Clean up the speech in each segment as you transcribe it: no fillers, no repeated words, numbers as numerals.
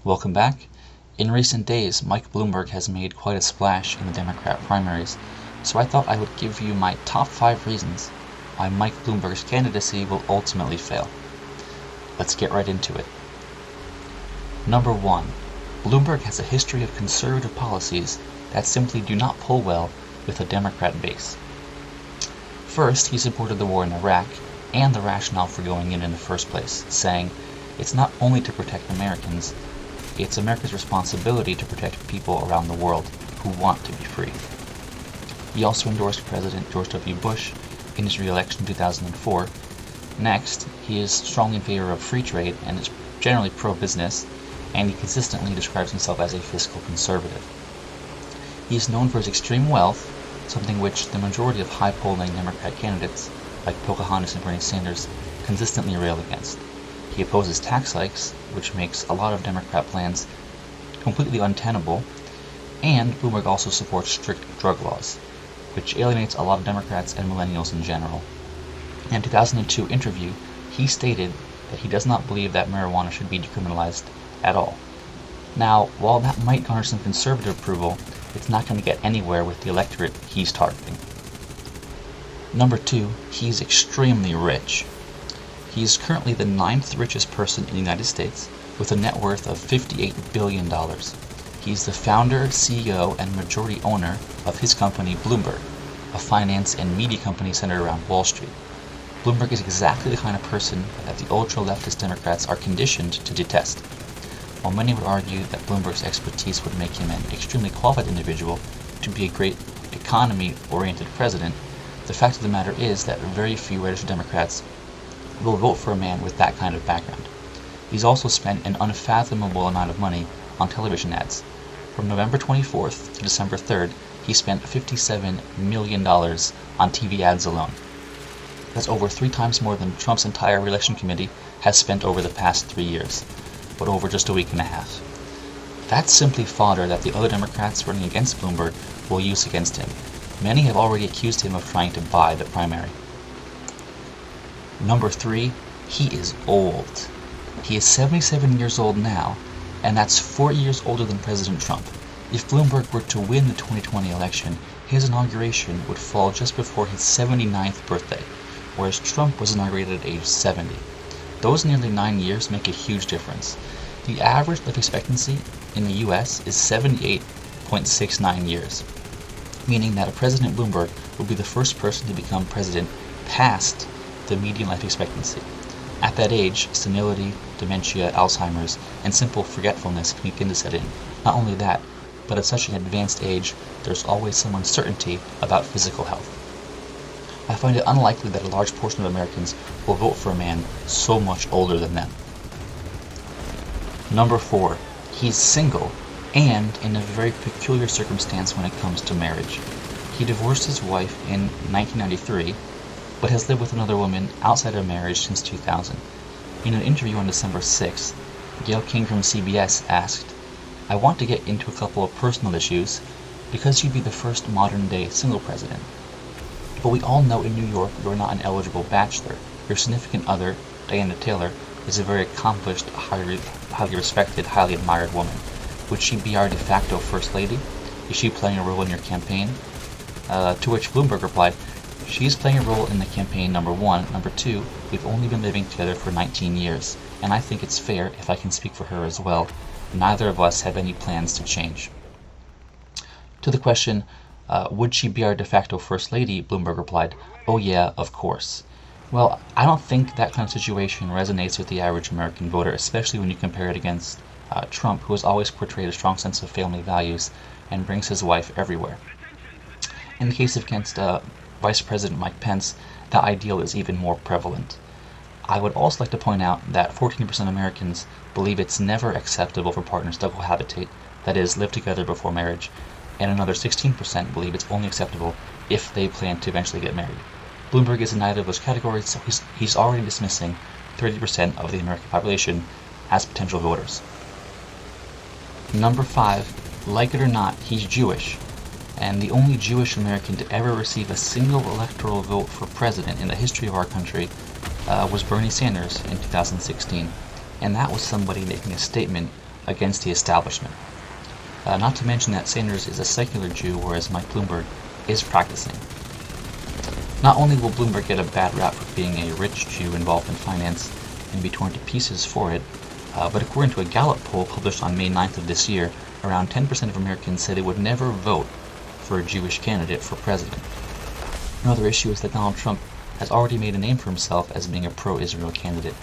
Welcome back. In recent days, Mike Bloomberg has made quite a splash in the Democrat primaries, so I thought I would give you my top 5 reasons why Mike Bloomberg's candidacy will ultimately fail. Let's get right into it. Number 1. Bloomberg has a history of conservative policies that simply do not pull well with a Democrat base. First, he supported the war in Iraq and the rationale for going in the first place, saying, "It's not only to protect Americans, it's America's responsibility to protect people around the world who want to be free." He also endorsed President George W. Bush in his re-election in 2004. Next, he is strongly in favor of free trade and is generally pro-business, and he consistently describes himself as a fiscal conservative. He is known for his extreme wealth, something which the majority of high-polling Democrat candidates, like Pocahontas and Bernie Sanders, consistently rail against. He opposes tax hikes, which makes a lot of Democrat plans completely untenable, and Bloomberg also supports strict drug laws, which alienates a lot of Democrats and millennials in general. In a 2002 interview, he stated that he does not believe that marijuana should be decriminalized at all. Now, while that might garner some conservative approval, it's not going to get anywhere with the electorate he's targeting. Number 2, he's extremely rich. He is currently the 9th richest person in the United States with a net worth of $58 billion. He's the founder, CEO, and majority owner of his company Bloomberg, a finance and media company centered around Wall Street. Bloomberg is exactly the kind of person that the ultra-leftist Democrats are conditioned to detest. While many would argue that Bloomberg's expertise would make him an extremely qualified individual to be a great economy-oriented president, the fact of the matter is that very few registered Democrats will vote for a man with that kind of background. He's also spent an unfathomable amount of money on television ads. From November 24th to December 3rd, he spent $57 million on TV ads alone. That's over 3 times more than Trump's entire re-election committee has spent over the past 3 years, but over just a week and a half. That's simply fodder that the other Democrats running against Bloomberg will use against him. Many have already accused him of trying to buy the primary. Number 3, he is old. He is 77 years old now, and that's 4 years older than President Trump. If Bloomberg were to win the 2020 election, his inauguration would fall just before his 79th birthday, whereas Trump was inaugurated at age 70. Those nearly 9 years make a huge difference. The average life expectancy in the US is 78.69 years, meaning that President Bloomberg will be the first person to become president past the median life expectancy. At that age, senility, dementia, Alzheimer's, and simple forgetfulness can begin to set in. Not only that, but at such an advanced age, there's always some uncertainty about physical health. I find it unlikely that a large portion of Americans will vote for a man so much older than them. Number 4, he's single, and in a very peculiar circumstance when it comes to marriage. He divorced his wife in 1993, but has lived with another woman outside of marriage since 2000. In an interview on December 6th, Gayle King from CBS asked, "I want to get into a couple of personal issues because you'd be the first modern-day single president. But we all know in New York you're not an eligible bachelor. Your significant other, Diana Taylor, is a very accomplished, highly respected, highly admired woman. Would she be our de facto first lady? Is she playing a role in your campaign?" To which Bloomberg replied, "She's playing a role in the campaign, number 1. Number 2, we've only been living together for 19 years, and I think it's fair if I can speak for her as well. Neither of us have any plans to change." To the question, would she be our de facto first lady, Bloomberg replied, "Oh yeah, of course." Well, I don't think that kind of situation resonates with the average American voter, especially when you compare it against Trump, who has always portrayed a strong sense of family values and brings his wife everywhere. In the case against Vice President Mike Pence, that ideal is even more prevalent. I would also like to point out that 14% of Americans believe it's never acceptable for partners to cohabitate, that is, live together before marriage, and another 16% believe it's only acceptable if they plan to eventually get married. Bloomberg is in neither of those categories, so he's already dismissing 30% of the American population as potential voters. Number 5, like it or not, he's Jewish, and the only Jewish American to ever receive a single electoral vote for president in the history of our country was Bernie Sanders in 2016, and that was somebody making a statement against the establishment. Not to mention that Sanders is a secular Jew, whereas Mike Bloomberg is practicing. Not only will Bloomberg get a bad rap for being a rich Jew involved in finance and be torn to pieces for it, but according to a Gallup poll published on May 9th of this year, around 10% of Americans say they would never vote for a Jewish candidate for president. Another issue is that Donald Trump has already made a name for himself as being a pro-Israel candidate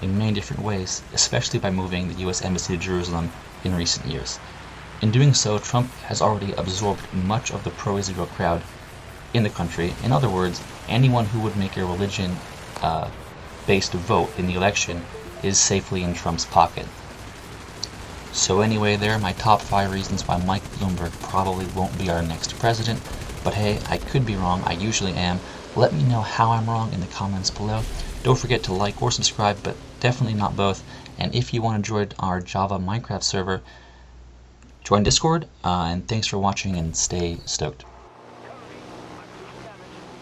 in many different ways, especially by moving the U.S. Embassy to Jerusalem in recent years. In doing so, Trump has already absorbed much of the pro-Israel crowd in the country. In other words, anyone who would make a religion-based vote in the election is safely in Trump's pocket. So anyway, there are my top 5 reasons why Mike Bloomberg probably won't be our next president. But hey, I could be wrong, I usually am. Let me know how I'm wrong in the comments below. Don't forget to like or subscribe, but definitely not both. And if you want to join our Java Minecraft server, join Discord. And thanks for watching and stay stoked.